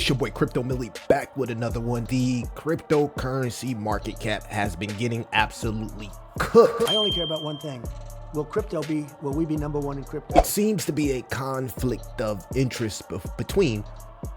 It's your boy Crypto Millie back with another one. The cryptocurrency market cap has been getting absolutely cooked. I only care about one thing. Will we be number one in crypto? It seems to be a conflict of interest between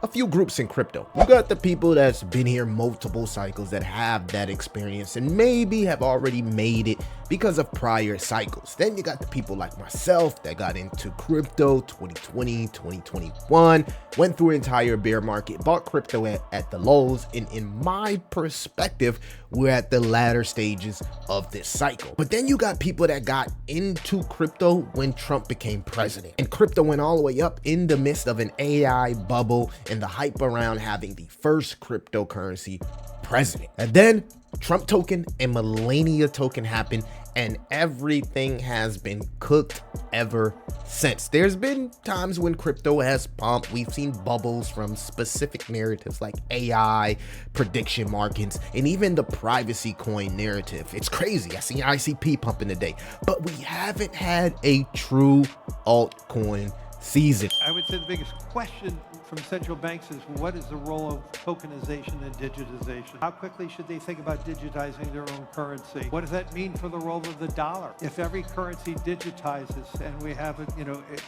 a few groups in crypto. You got the people that's been here multiple cycles that have that experience and maybe have already made it because of prior cycles. Then you got the people like myself that got into crypto 2020, 2021, went through an entire bear market, bought crypto at the lows, and in my perspective, we're at the latter stages of this cycle. But then you got people that got into crypto when Trump became president, and crypto went all the way up in the midst of an AI bubble and the hype around having the first cryptocurrency president. And then Trump token and Millennia token happened, and everything has been cooked ever since. There's been times when crypto has pumped. We've seen bubbles from specific narratives like AI, prediction markets, and even the privacy coin narrative. It's crazy. I seen ICP pumping today, but we haven't had a true altcoin season. I would say the biggest question from central banks is, what is the role of tokenization and digitization? How quickly should they think about digitizing their own currency? What does that mean for the role of the dollar? If every currency digitizes and we have it,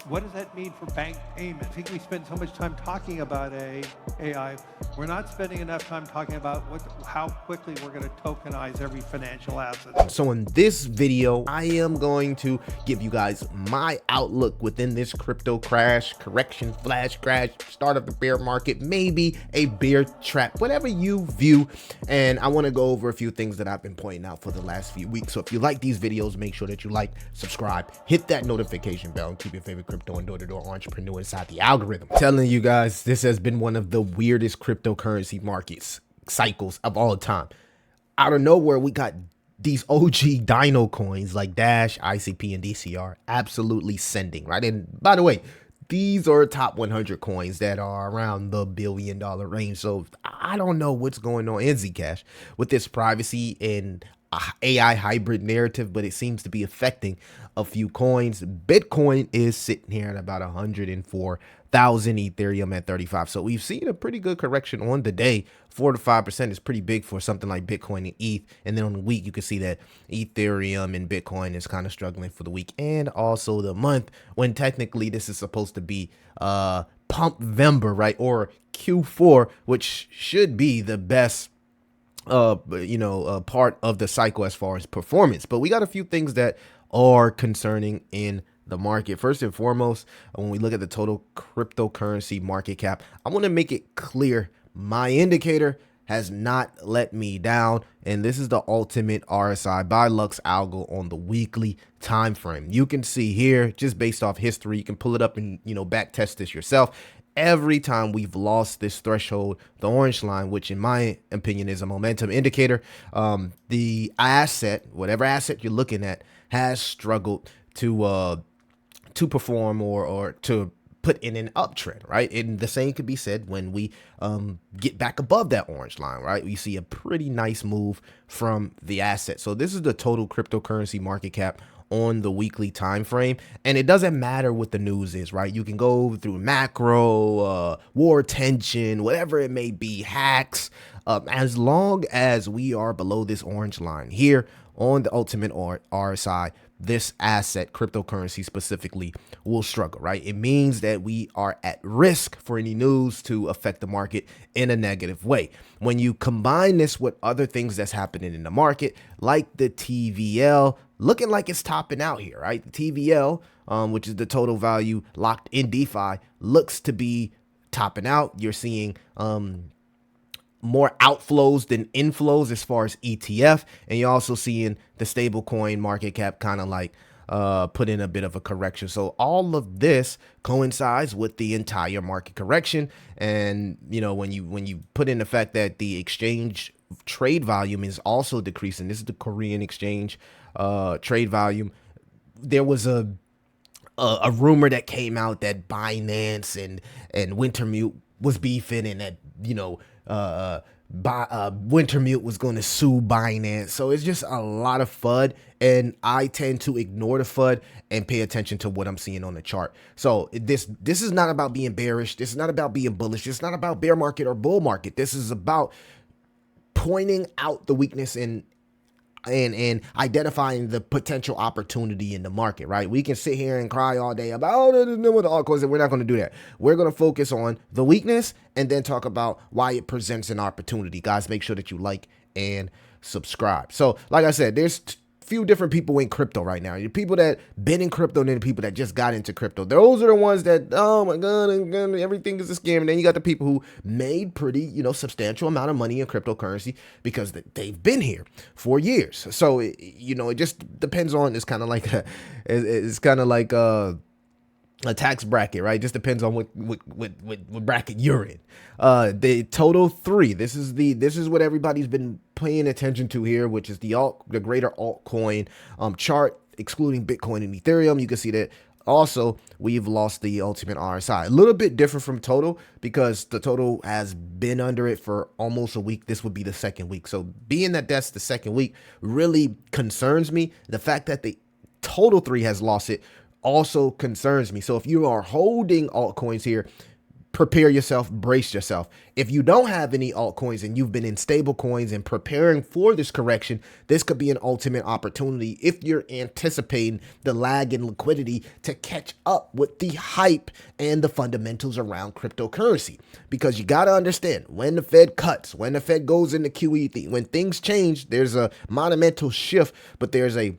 what does that mean for bank payment? I think we spend so much time talking about AI. We're not spending enough time talking about how quickly we're going to tokenize every financial asset. So in this video, I am going to give you guys my outlook within this crypto crash, correction, flash crash, start of the bear market, maybe a bear trap, whatever you view. And I want to go over a few things that I've been pointing out for the last few weeks. So if you like these videos, make sure that you like, subscribe, hit that notification bell, and keep your favorite crypto and door-to-door entrepreneur inside the algorithm. I'm telling you guys, this has been one of the weirdest cryptocurrency markets cycles of all time. Out of nowhere, we got these OG dino coins like Dash, ICP, and DCR absolutely sending, right? And by the way, these are top 100 coins that are around the $1 billion range. So I don't know what's going on in Zcash with this privacy and AI hybrid narrative, but it seems to be affecting a few coins. Bitcoin is sitting here at about 104,000, Ethereum at 35. So we've seen a pretty good correction on the day. 4 to 5% is pretty big for something like Bitcoin and ETH. And then on the week, you can see that Ethereum and Bitcoin is kind of struggling for the week and also the month, when technically this is supposed to be Pumpvember, right? Or Q4, which should be the best part of the cycle as far as performance. But we got a few things that are concerning in the market. First and foremost, when we look at the total cryptocurrency market cap, I want to make it clear my indicator has not let me down, and this is the ultimate RSI by Lux Algo on the weekly time frame. You can see here, just based off history, you can pull it up and back test this yourself. Every time we've lost this threshold, the orange line, which in my opinion is a momentum indicator, the asset, whatever asset you're looking at, has struggled to perform or to put in an uptrend, right? And the same could be said when we get back above that orange line, right? We see a pretty nice move from the asset. So this is the total cryptocurrency market cap on the weekly time frame, and it doesn't matter what the news is, right? You can go through macro, war tension, whatever it may be, hacks, as long as we are below this orange line here on the ultimate RSI, this asset, cryptocurrency specifically, will struggle, right? It means that we are at risk for any news to affect the market in a negative way. When you combine this with other things that's happening in the market, like the TVL, looking like it's topping out here, right? The TVL, which is the total value locked in DeFi, looks to be topping out. You're seeing more outflows than inflows as far as ETF, and you're also seeing the stable coin market cap kind of like put in a bit of a correction. So all of this coincides with the entire market correction. And when you put in the fact that the exchange trade volume is also decreasing, this is the Korean exchange trade volume. There was a rumor that came out that Binance and Wintermute was beefing, and that Wintermute was going to sue Binance. So it's just a lot of FUD, and I tend to ignore the FUD and pay attention to what I'm seeing on the chart. So this is not about being bearish. This is not about being bullish. It's not about bear market or bull market. This is about pointing out the weakness and identifying the potential opportunity in the market, right? We can sit here and cry all day about, oh, the altcoins, and we're not going to do that. We're going to focus on the weakness and then talk about why it presents an opportunity. Guys, make sure that you like and subscribe. So, like I said, there's few different people in crypto right now. You're people that been in crypto and then the people that just got into crypto. Those are the ones that, oh my God, everything is a scam. And then you got the people who made pretty, substantial amount of money in cryptocurrency because they've been here for years. So, it just depends on, it's kind of like a tax bracket, right? Just depends on what bracket you're in. The total 3. This is what everybody's been paying attention to here, which is the greater altcoin chart, excluding Bitcoin and Ethereum. You can see that also we've lost the ultimate RSI. A little bit different from total because the total has been under it for almost a week. This would be the second week. So being that that's the second week really concerns me. The fact that the total 3 has lost it also concerns me. So if you are holding altcoins here, prepare yourself, brace yourself. If you don't have any altcoins and you've been in stable coins and preparing for this correction, this could be an ultimate opportunity if you're anticipating the lag in liquidity to catch up with the hype and the fundamentals around cryptocurrency. Because you got to understand, when the Fed cuts, when the Fed goes into QE, when things change, there's a monumental shift, but there's a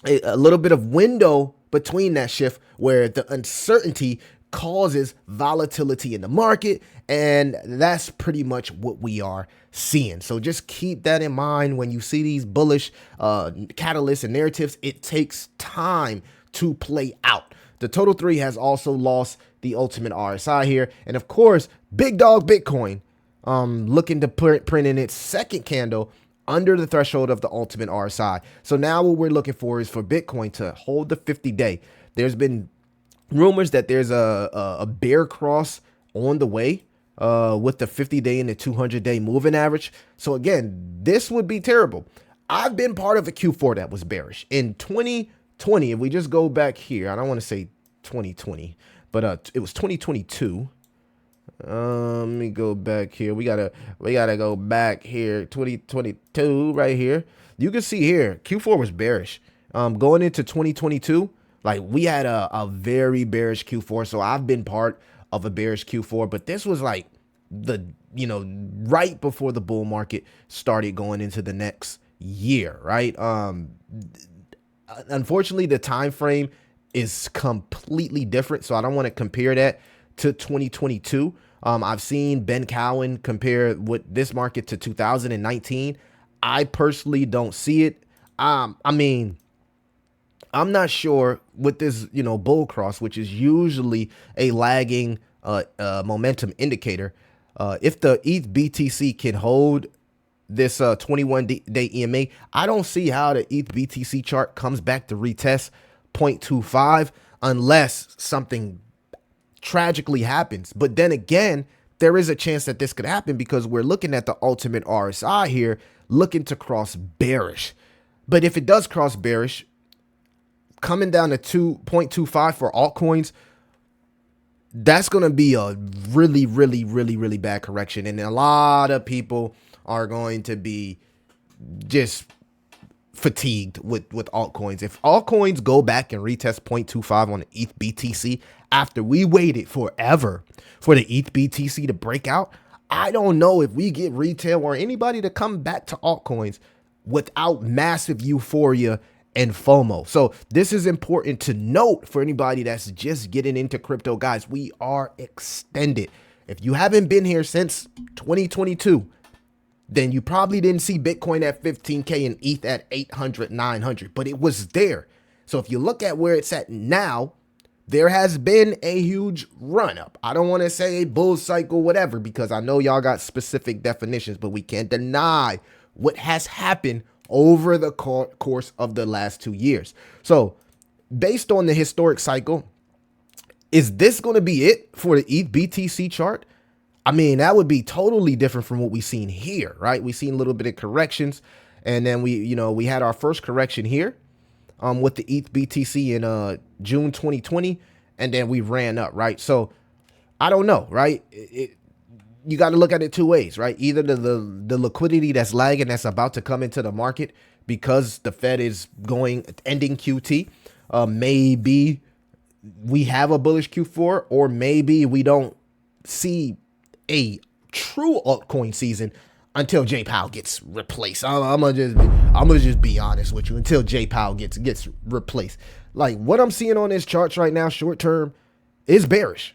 little bit of window between that shift where the uncertainty causes volatility in the market, and that's pretty much what we are seeing. So just keep that in mind when you see these bullish catalysts and narratives. It takes time to play out. The total 3 has also lost the ultimate RSI here, and of course, big dog Bitcoin looking to print in its second candle under the threshold of the ultimate RSI. So now what we're looking for is for Bitcoin to hold the 50-day. There's been rumors that there's a bear cross on the way with the 50-day and the 200-day moving average. So again, this would be terrible. I've been part of a Q4 that was bearish. In 2020, if we just go back here, I don't want to say 2020, but it was 2022. Let me go back here. We gotta go back here. 2022 right here. You can see here Q4 was bearish. Going into 2022, like we had a very bearish Q4. So I've been part of a bearish Q4, but this was like the right before the bull market started going into the next year, right? Unfortunately, the time frame is completely different, so I don't want to compare that to 2022. I've seen Ben Cowan compare with this market to 2019. I personally don't see it. I mean, I'm not sure with this, bull cross, which is usually a lagging momentum indicator. If the ETH BTC can hold this 21-day EMA, I don't see how the ETH BTC chart comes back to retest 0.25 unless something tragically happens. But then again, there is a chance that this could happen because we're looking at the ultimate RSI here looking to cross bearish. But if it does cross bearish, coming down to 2.25 for altcoins, that's going to be a really, really, really, really bad correction. And a lot of people are going to be just fatigued with altcoins. If altcoins go back and retest 0.25 on the ETH BTC after we waited forever for the ETH BTC to break out, I don't know if we get retail or anybody to come back to altcoins without massive euphoria and FOMO. So this is important to note for anybody that's just getting into crypto. Guys, we are extended. If you haven't been here since 2022, then you probably didn't see Bitcoin at 15K and ETH at 800, 900, but it was there. So if you look at where it's at now, there has been a huge run up. I don't want to say a bull cycle, whatever, because I know y'all got specific definitions, but we can't deny what has happened over the course of the last 2 years. So based on the historic cycle, is this going to be it for the ETH BTC chart? I mean, that would be totally different from what we've seen here, right? We've seen a little bit of corrections, and then we had our first correction here with the ETH BTC in June 2020, and then we ran up, right? So I don't know, right? You got to look at it two ways, right? Either the liquidity that's lagging, that's about to come into the market because the Fed is ending QT. Maybe we have a bullish Q4, or maybe we don't see a true altcoin season until Jay Powell gets replaced. I'm gonna just be honest with you. Until Jay Powell gets replaced, like what I'm seeing on this charts right now, short term, is bearish,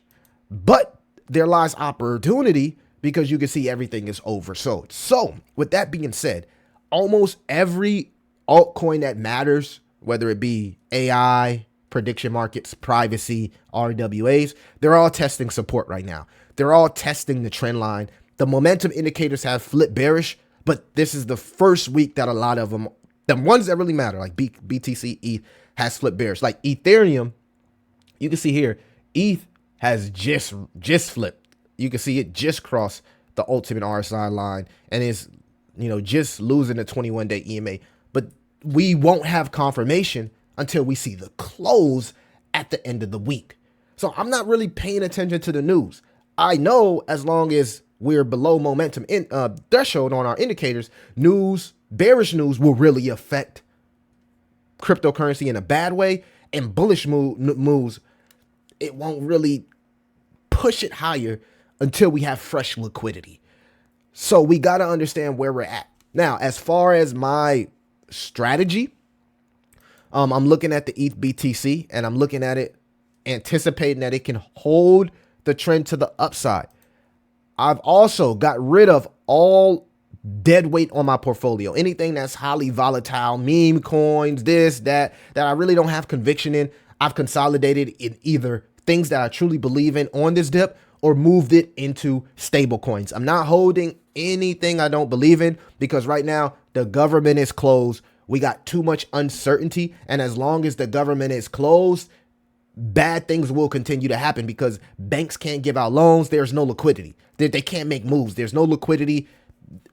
but there lies opportunity because you can see everything is oversold. So with that being said, almost every altcoin that matters, whether it be AI, prediction markets, privacy, RWAs, they're all testing support right now. They're all testing the trend line. The momentum indicators have flipped bearish, but this is the first week that a lot of them, the ones that really matter, like BTC, ETH, has flipped bearish. Like Ethereum, you can see here, ETH has just flipped. You can see it just crossed the ultimate RSI line and is, just losing the 21-day EMA. But we won't have confirmation until we see the close at the end of the week. So I'm not really paying attention to the news. I know as long as we're below momentum threshold on our indicators, bearish news will really affect cryptocurrency in a bad way, and bullish moves, it won't really push it higher until we have fresh liquidity. So we got to understand where we're at. Now, as far as my strategy, I'm looking at the ETH BTC, and I'm looking at it anticipating that it can hold the trend to the upside. I've also got rid of all dead weight on my portfolio. Anything that's highly volatile, meme coins, this, that I really don't have conviction in. I've consolidated in either things that I truly believe in on this dip or moved it into stable coins. I'm not holding anything I don't believe in because right now the government is closed. We got too much uncertainty. And as long as the government is closed, bad things will continue to happen because banks can't give out loans. There's no liquidity. They can't make moves. There's no liquidity.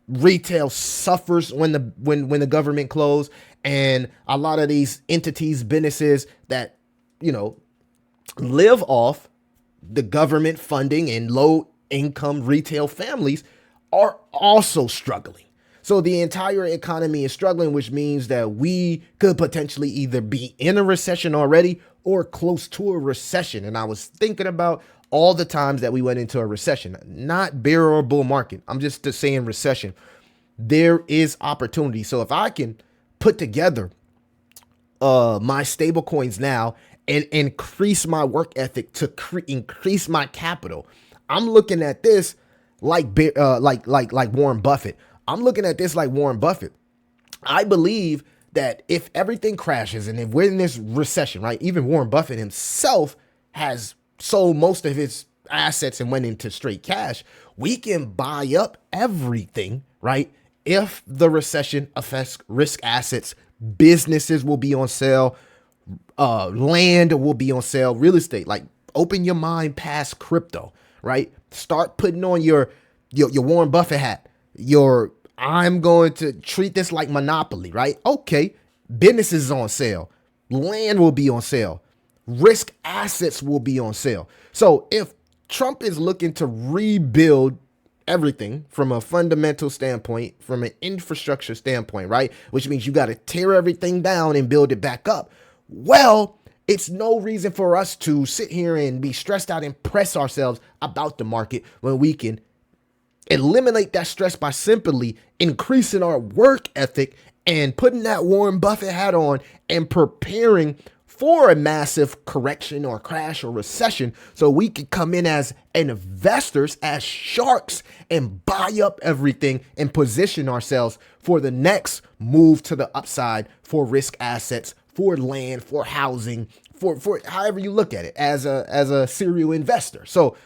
Retail suffers when the government closed, and a lot of these entities, businesses that live off the government funding and low income retail families are also struggling. So the entire economy is struggling, which means that we could potentially either be in a recession already or close to a recession. And I was thinking about all the times that we went into a recession, not bear or bull market. I'm just saying recession. There is opportunity. So if I can put together my stable coins now and increase my work ethic to increase my capital, I'm looking at this like Warren Buffett. I'm looking at this like Warren Buffett. I believe that if everything crashes and if we're in this recession, right, even Warren Buffett himself has sold most of his assets and went into straight cash, we can buy up everything, right? If the recession affects risk assets, businesses will be on sale, land will be on sale, real estate. Like, open your mind past crypto, right? Start putting on your Warren Buffett hat, I'm going to treat this like Monopoly, right? Okay, businesses is on sale, land will be on sale, risk assets will be on sale. So if Trump is looking to rebuild everything from a fundamental standpoint, from an infrastructure standpoint, right? Which means you got to tear everything down and build it back up. Well, it's no reason for us to sit here and be stressed out and press ourselves about the market when we can eliminate that stress by simply increasing our work ethic and putting that Warren Buffett hat on and preparing for a massive correction or crash or recession so we can come in as investors, as sharks, and buy up everything and position ourselves for the next move to the upside for risk assets, for land, for housing, for however you look at it as a serial investor. So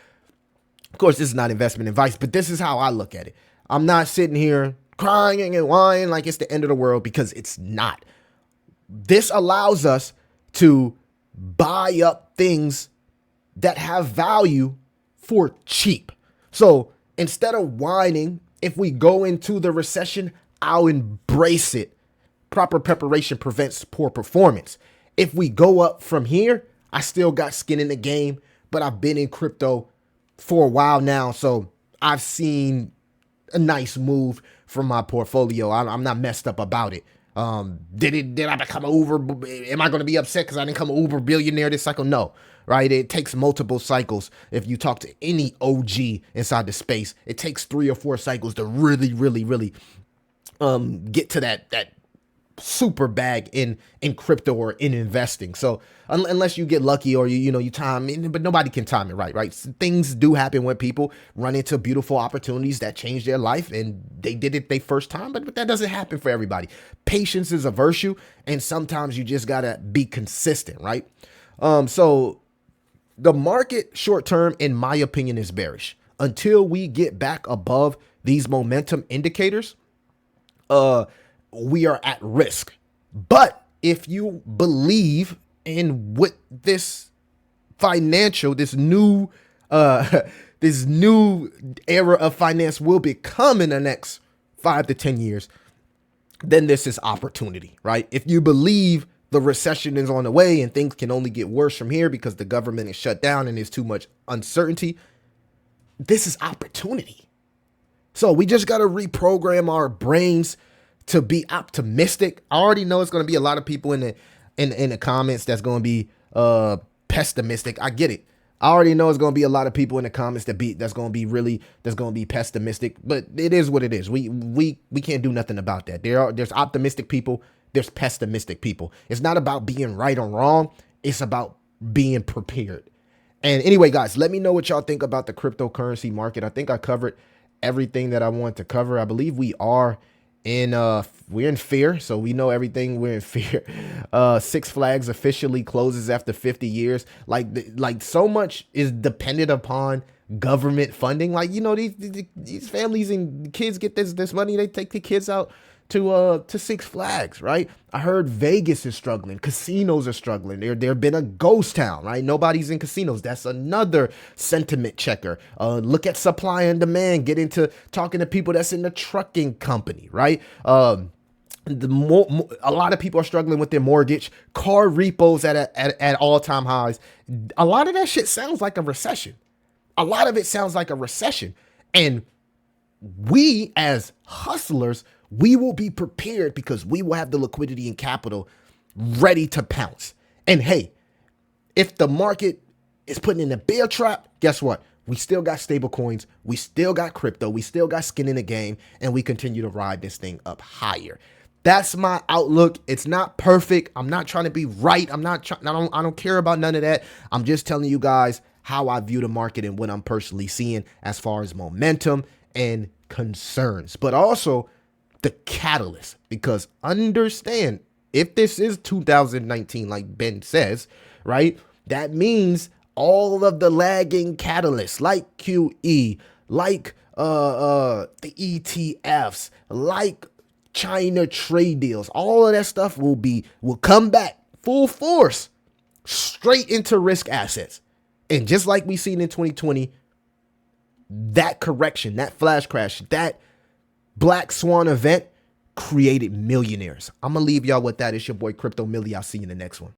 of course, this is not investment advice, but this is how I look at it. I'm not sitting here crying and whining like it's the end of the world, because it's not. This allows us to buy up things that have value for cheap. So Instead of whining, if we go into the recession, I'll embrace it. Proper preparation prevents poor performance. If we go up from here, I still got skin in the game, but I've been in crypto for a while now, so I've seen a nice move from my portfolio. I'm not messed up about it. Did I become an Uber? Am I going to be upset because I didn't become an Uber billionaire this cycle? No, right? It takes multiple cycles. If you talk to any OG inside the space, it takes 3 or 4 cycles to really get to that super bag in crypto or in investing. So unless you get lucky or you time it, but nobody can time it right? Things do happen when people run into beautiful opportunities that change their life, and they did it their first time, but that doesn't happen for everybody. Patience is a virtue, and sometimes you just gotta be consistent, right? So the market short term, in my opinion, is bearish until we get back above these momentum indicators. We are at risk. But if you believe in what this new era of finance will become in the next 5 to 10 years, then this is opportunity, right? If you believe the recession is on the way and things can only get worse from here because the government is shut down and there's too much uncertainty, this is opportunity. So we just got to reprogram our brains to be optimistic. I already know it's going to be a lot of people in the comments that's going to be pessimistic. I get it. I already know it's going to be a lot of people in the comments that's going to be pessimistic, but it is what it is. We can't do nothing about that. There's optimistic people, there's pessimistic people. It's not about being right or wrong. It's about being prepared. And anyway, guys, let me know what y'all think about the cryptocurrency market. I think I covered everything that I want to cover. I believe we're in fear, so we know everything. We're in fear. Six Flags officially closes after 50 years. Like so much is dependent upon government funding. Like, these families and kids get this money, they take the kids out to Six Flags, right? I heard Vegas is struggling, casinos are struggling. There been a ghost town, right? Nobody's in casinos. That's another sentiment checker. Look at supply and demand. Get into talking to people that's in the trucking company, right? A lot of people are struggling with their mortgage. Car repos at all-time highs. A lot of that shit sounds like a recession. A lot of it sounds like a recession. And we as hustlers, we will be prepared because we will have the liquidity and capital ready to pounce. And hey, if the market is putting in a bear trap, guess what? We still got stable coins. We still got crypto. We still got skin in the game, and we continue to ride this thing up higher. That's my outlook. It's not perfect. I'm not trying to be right. I don't care about none of that. I'm just telling you guys how I view the market and what I'm personally seeing as far as momentum and concerns, but also the catalyst, because understand, if this is 2019, like Ben says, right, that means all of the lagging catalysts like QE, like the ETFs, like China trade deals, all of that stuff will come back full force straight into risk assets. And just like we seen in 2020, that correction, that flash crash, that Black Swan event created millionaires. I'm going to leave y'all with that. It's your boy Crypto Millie. I'll see you in the next one.